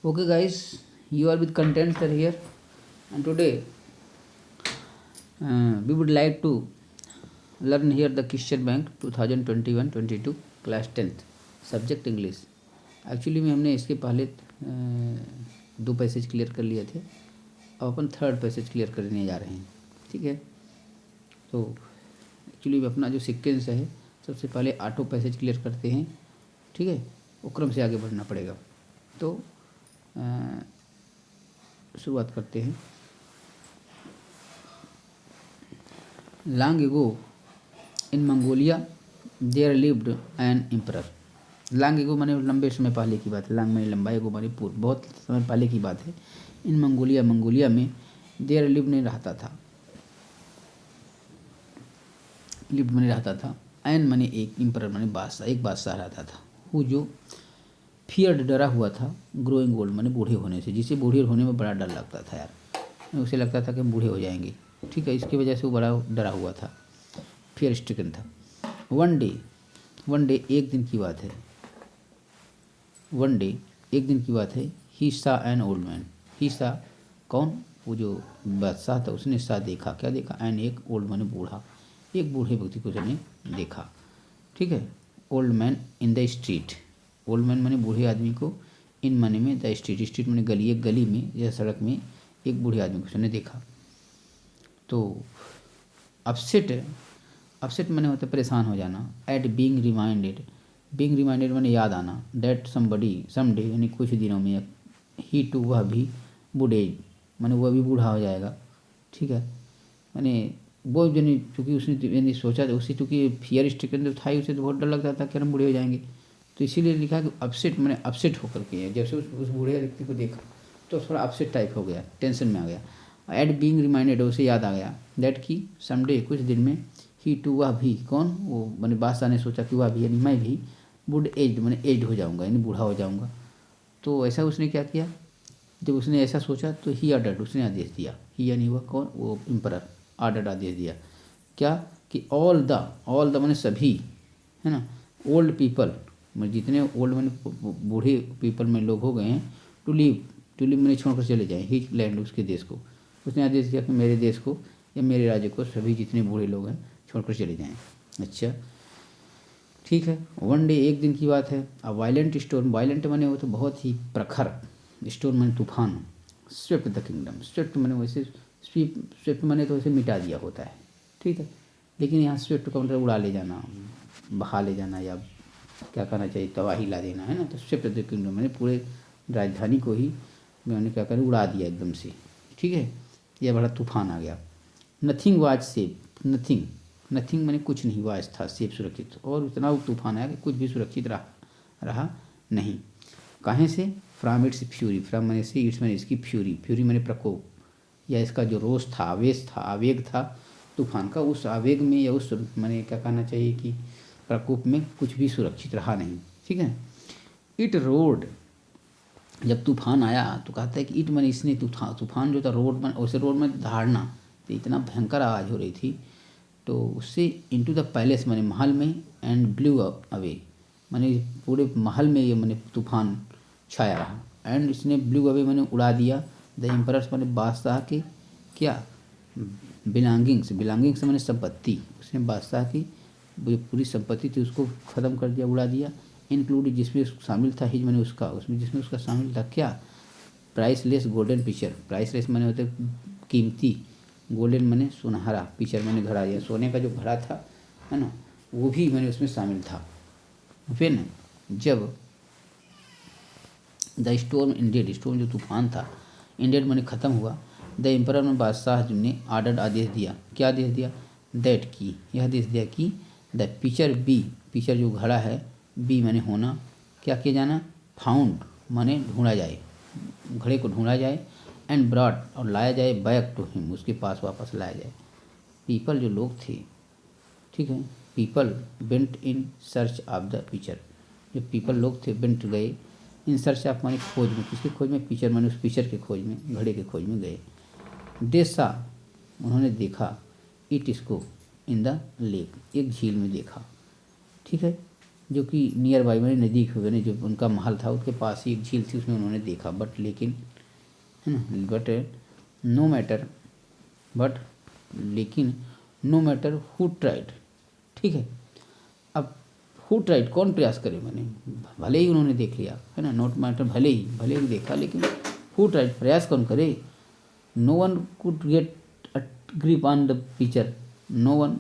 Okay, guys, you are with contents are here, and today we would like to learn here the Christian Bank 2021-22 class 10th subject English. Actually में हमने इसके पहले दो passage clear कर लिए थे, अब अपन थर्ड पैसेज क्लियर करने जा रहे हैं. ठीक है, तो एक्चुअली अपना जो सीक्वेंस है, सबसे पहले ऑटो पैसेज क्लियर करते हैं. ठीक है, वो क्रम से आगे बढ़ना पड़ेगा. तो शुरुआत करते हैं. Long ago in Mongolia there lived an emperor. Long ago माने लंबे समय पहले की बात है. लॉन्ग माने लंबा, एगो माने पूर्व, बहुत समय पहले की बात है. इन मंगोलिया, मंगोलिया में देयर लिव्ड नहीं रहता था. लिव्ड माने रहता था, एन माने एक, एम्परर माने बादशाह, एक बादशाह रहता था. वो जो फियर्ड डरा हुआ था, ग्रोइंग ओल्ड माने बूढ़े होने से, जिसे बूढ़े होने में बड़ा डर लगता था यार. उसे लगता था कि हम बूढ़े हो जाएंगे. ठीक है, इसकी वजह से वो बड़ा डरा हुआ था, फियर स्ट्रिकन था. वन डे एक दिन की बात है. वन डे एक दिन की बात है. ही सा एन ओल्ड मैन. ही सा कौन? वो जो बादशाह था, उसने सा देखा. क्या देखा? एन एक, ओल्ड माने बूढ़ा, एक बूढ़े व्यक्ति को उसने देखा. ठीक है, old man in the street. Old man माने बूढ़े आदमी को, इन माने में द स्ट्रीट. स्ट्रीट माने गली, एक गली में या सड़क में एक बूढ़े आदमी को उसने देखा. तो अपसेट माने होता है परेशान हो जाना. एट बीइंग रिमाइंडेड माने याद आना. दैट समडे यानी कुछ दिनों में, ही टू वह भी, बूढ़े माने वह भी बूढ़ा हो जाएगा. ठीक है, माने वो यानी चूँकि उसने यानी सोचा था, उसी चूँकि फियर स्ट्रिकन जो था, उसे तो बहुत डर लगता था कि हम बूढ़े हो जाएंगे. तो इसीलिए लिखा कि अपसेट माने अपसेट होकर के, जब से उस बूढ़े व्यक्ति को देखा तो थोड़ा अपसेट टाइप हो गया, टेंशन में आ गया. एट बीइंग रिमाइंडेड, उसे याद आ गया. दैट की समडे कुछ दिन में, ही टू वह भी, कौन? वो मैंने बादशाह ने सोचा कि वह भी यानी मैं भी, वुड एज्ड मैंने एज्ड हो जाऊंगा, यानी बूढ़ा हो जाऊंगा. तो ऐसा उसने क्या किया? जब उसने ऐसा सोचा तो ही ऑर्डर्ड, उसने आदेश दिया. ही यानी वह कौन? वो एम्परर. ऑर्डर्ड आदेश दिया. क्या? कि ऑल द मैंने सभी, है ना, ओल्ड पीपल मैंने जितने ओल्ड मैंने बूढ़े पीपल में लोग हो गए हैं, टू लीव मैंने छोड़कर चले जाएँ. ही लैंड, उसके देश को. उसने आदेश दिया कि मेरे देश को या मेरे राज्य को सभी जितने बूढ़े लोग हैं छोड़कर चले जाएं. अच्छा, ठीक है. वन डे एक दिन की बात है. अब वायलेंट स्टोर्म, वायलेंट माने वो तो बहुत ही प्रखर, स्टोर्म माने तूफान. Swept the kingdom. स्वेप्ट माने वैसे स्वेप्ट माने तो वैसे मिटा दिया होता है. ठीक है, लेकिन यहाँ स्वेप्ट का मतलब उड़ा ले जाना, बहा ले जाना, या क्या कहना चाहिए, तबाही ला देना, है ना. तो स्वेप्ट द किंगडम माने पूरे राजधानी को ही मैंने क्या करें, उड़ा दिया एकदम से. ठीक है, यह बड़ा तूफान आ गया. Nothing was safe. नथिंग माने कुछ नहीं, वाज था, सेफ सुरक्षित. और इतना तूफान आया कि कुछ भी सुरक्षित रहा नहीं. काहे से? From its fury. फ्रॉम माने से, इट्स माने इसकी, फ्यूरी माने प्रकोप, या इसका जो रोष था, आवेग था तूफान का, उस आवेग में या उस माने क्या कहना चाहिए कि प्रकोप में कुछ भी सुरक्षित रहा नहीं. ठीक है. इट रोड, जब तूफान आया तो कहता है कि इट माने इसने, तूफान जो था, रोड में, वैसे रोड में धारना, तो इतना भयंकर आवाज़ हो रही थी. तो उससे इनटू द पैलेस माने महल में, एंड ब्लू अवे माने पूरे महल में ये माने तूफान छाया रहा. एंड इसने ब्लू अवे माने उड़ा दिया. द एम्परर्स माने बादशाह के क्या, बिलोंगिंग्स माने संपत्ति. उसने बादशाह की जो पूरी संपत्ति थी उसको ख़त्म कर दिया, उड़ा दिया. इंक्लूडिंग, जिसमें शामिल था, हिज माने उसका, उसमें जिसमें उसका शामिल था क्या, प्राइसलेस गोल्डन पिक्चर. प्राइसलेस माने होते कीमती, गोल्डन माने सुनहरा, पिक्चर माने घड़ा, या सोने का जो घड़ा था, है ना, वो भी मैंने उसमें शामिल था. फिर जब द स्टोर्म इंडेड, स्टोर्म जो तूफान था, इंडेड माने ख़त्म हुआ. द एम्परर में बादशाह ने ऑर्डर आदेश दिया. क्या आदेश दिया? दैट की, यह आदेश दिया कि द पिक्चर बी, पिक्चर जो घड़ा है, बी माने होना, क्या किया जाना, फाउंड माने ढूंढा जाए, घड़े को ढूंढा जाए. एंड ब्रॉड, और लाया जाए, बैक टू हिम, उसके पास वापस लाया जाए. पीपल जो लोग थे, ठीक है, people went in search of the picture. जो पीपल लोग थे, वेंट गए, इन सर्च ऑफ माने खोज में, किसके खोज में, पिक्चर माने उस पिक्चर के खोज में, घड़े के खोज में गए. देसा, उन्होंने देखा, इट इसको, इन द लेक, एक झील में देखा. ठीक है, जो कि नियर बाई मैंने नज़दीक हो गए, जो उनका महल था उसके पास ही एक झील थी, उसमें उन्होंने देखा। बट लेकिन, है ना, बट नो मैटर, बट लेकिन नो मैटर हु ट्राइड, ठीक है। अब हु ट्राइड, कौन प्रयास करे, मैंने भले ही उन्होंने देख लिया, है ना, नॉट मैटर, भले ही देखा, लेकिन हु ट्राइड, प्रयास कौन करे। No one could get a grip on the picture, no one,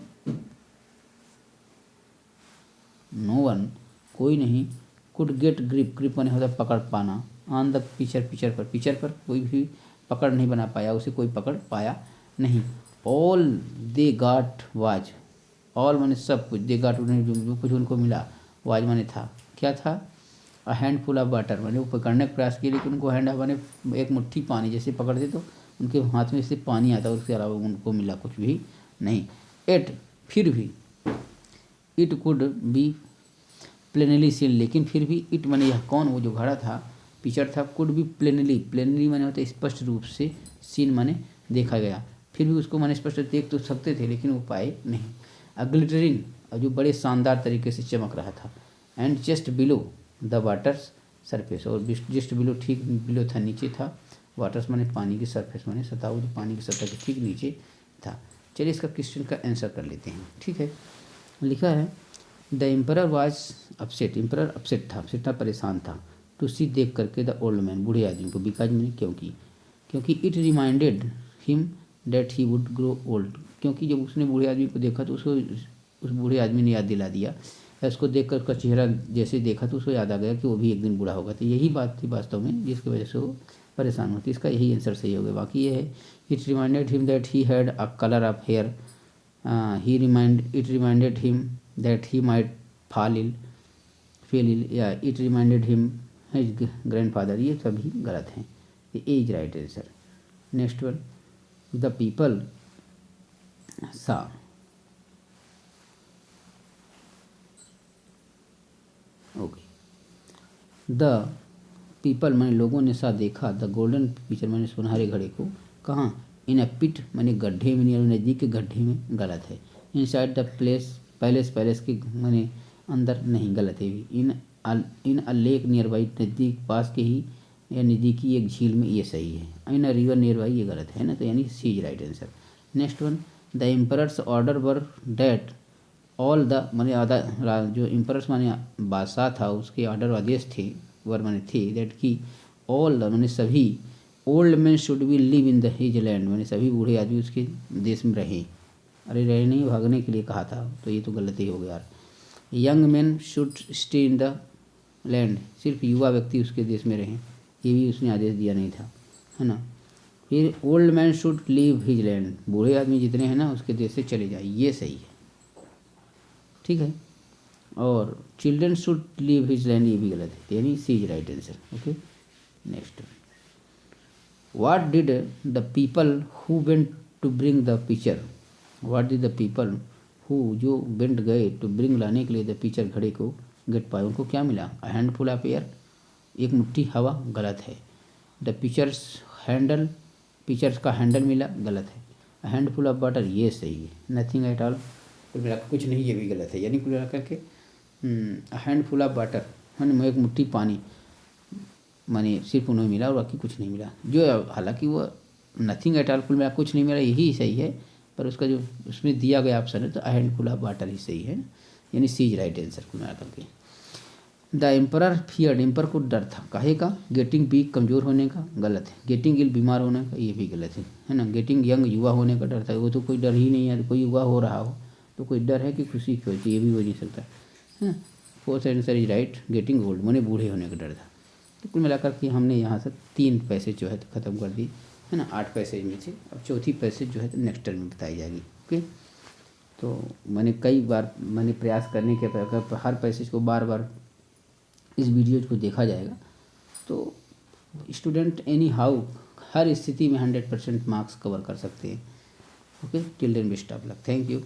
कोई नहीं, कुड गेट ग्रिप माने होता पकड़ पाना, ऑन द पिक्चर पर कोई भी पकड़ नहीं बना पाया, उसे कोई पकड़ पाया नहीं। ऑल दे गाट वाज, ऑल माने सब कुछ, दे गाट जो कुछ उनको मिला, वाज माने था, क्या था, अ हैंडफुल ऑफ वाटर, मैंने वो पकड़ने का प्रयास किया, लेकिन उनको हैंड माने एक मुट्ठी पानी, जैसे पकड़ते तो उनके हाथ में से पानी आता, उसके अलावा उनको मिला कुछ भी नहीं। एट, फिर भी, it could be plainly seen, लेकिन फिर भी, इट माने यह कौन, वो जो घड़ा था, पिक्चर था, कुड बी प्लेनली माने होता है स्पष्ट रूप से, सीन माने देखा गया, फिर भी उसको माने स्पष्ट देख तो सकते थे, लेकिन वो पाए नहीं। अ ग्लिटरिंग, जो बड़े शानदार तरीके से चमक रहा था। And just below the waters surface, और जस्ट बिलो, ठीक बिलो था, नीचे था, वाटर्स माने पानी की, सरफेस माने सतह, जो पानी की सतह के ठीक नीचे था। चलिए इसका क्वेश्चन का आंसर कर लेते हैं, ठीक है। लिखा है the emperor was upset, emperor upset था, परेशान था, टू सी देख करके द ओल्ड मैन, बूढ़े आदमी को, बिकॉज मैंने क्योंकि it reminded him that he would grow old, क्योंकि जब उसने बूढ़े आदमी को देखा तो उसको उस बूढ़े आदमी ने याद दिला दिया, उसको देख कर उसका चेहरा जैसे देखा तो उसको याद आ गया कि वो भी एक दिन बूढ़ा होगा। तो यही बात थी वास्तव में जिसकी वजह से वो परेशान होती, इसका यही आंसर सही हो गया। बाकी ये है, it reminded him that he had a colour of hair, it reminded him that he might fell ill, या it reminded him his grandfather, ये सभी गलत हैं, ये is right answer. Next one, the people saw, okay, the people मैंने लोगों ने सा देखा, द गोल्डन पिक्चर मैंने सुनहरे घड़े को, कहाँ, इन अ पिट मैंने गड्ढे में, नज़दीक के गड्ढे में, गलत है। इनसाइड द पैलेस के मैंने अंदर, नहीं, गलत है भी। इन अ लेक नियर बाई, नज़दीक पास के ही या नज़दीकी एक झील में, ये सही है। In a river nearby, ये गलत है ना, तो यानी C is right answer. Next one, the emperor's order were that all the माने आधा, जो एम्परर्स माने बादशाह था, उसके ऑर्डर आदेश थे, वर माने थे, दैट की ऑल द माने सभी, old man should be live in the his land, माने सभी बूढ़े आदमी उसके देश में रहें। अरे रहे नहीं, भागने के लिए कहा था, तो ये तो गलत ही हो गया यार। Young man should stay in the land, सिर्फ युवा व्यक्ति उसके देश में रहें, ये भी उसने आदेश दिया नहीं था, है ना। फिर old man should leave his land, बूढ़े आदमी जितने हैं ना उसके देश से चले जाए, ये सही है, ठीक है। और children should leave his land, ये भी गलत है, यानी C is right answer. Okay, next, what did the people who went to bring the picture, what did the people who, जो वेंट गए टू ब्रिंग, लाने के लिए, द पिक्चर घड़े को, गेट पाए, उनको क्या मिला, अ हैंडफुल ऑफ एयर, एक मुट्ठी हवा, गलत है। द पिक्चर्स हैंडल, पिक्चर्स का हैंडल मिला, गलत है। अ हैंडफुल ऑफ वाटर, ये सही है। नथिंग एट ऑल, कुल मिला कुछ नहीं, ये भी गलत है। यानी कुल मिला करके हैंडफुल ऑफ वाटर मैंने एक मुट्ठी पानी माने सिर्फ उन्हें मिला और बाकी कुछ नहीं मिला, जो हालांकि वो नथिंग एट ऑल, कुल मिला कुछ नहीं मिला, यही सही है, पर उसका जो उसमें दिया गया ऑप्शन है तो हैंडफुल ऑफ वाटर ही सही है, यानी सी इज राइट आंसर कुल मिला करके। द एम्परर फियर्ड, एम्पर को डर था, काहे का, गेटिंग वीक, कमज़ोर होने का, गलत है। गेटिंग इल, बीमार होने का, ये भी गलत है ना। गेटिंग यंग, युवा होने का डर था, वो तो कोई डर ही नहीं है, कोई युवा हो रहा हो तो कोई डर है कि खुशी की होती, ये भी हो नहीं सकता है। Fourth answer is right, getting old माने बूढ़े होने का डर था। तो कुल मिलाकर के हमने यहाँ से 3 पैसे जो है तो ख़त्म कर दी, है ना, 8 पैसे में से। अब चौथी पैसे जो है तो नेक्स्ट टर्म में बताई जाएगी। ओके, तो मैंने कई बार मैंने प्रयास करने के अगर हर पैसेज को बार बार इस वीडियो को देखा जाएगा तो स्टूडेंट एनी हाउ हर स्थिति में 100% मार्क्स कवर कर सकते हैं। Okay, till then best of luck, thank you.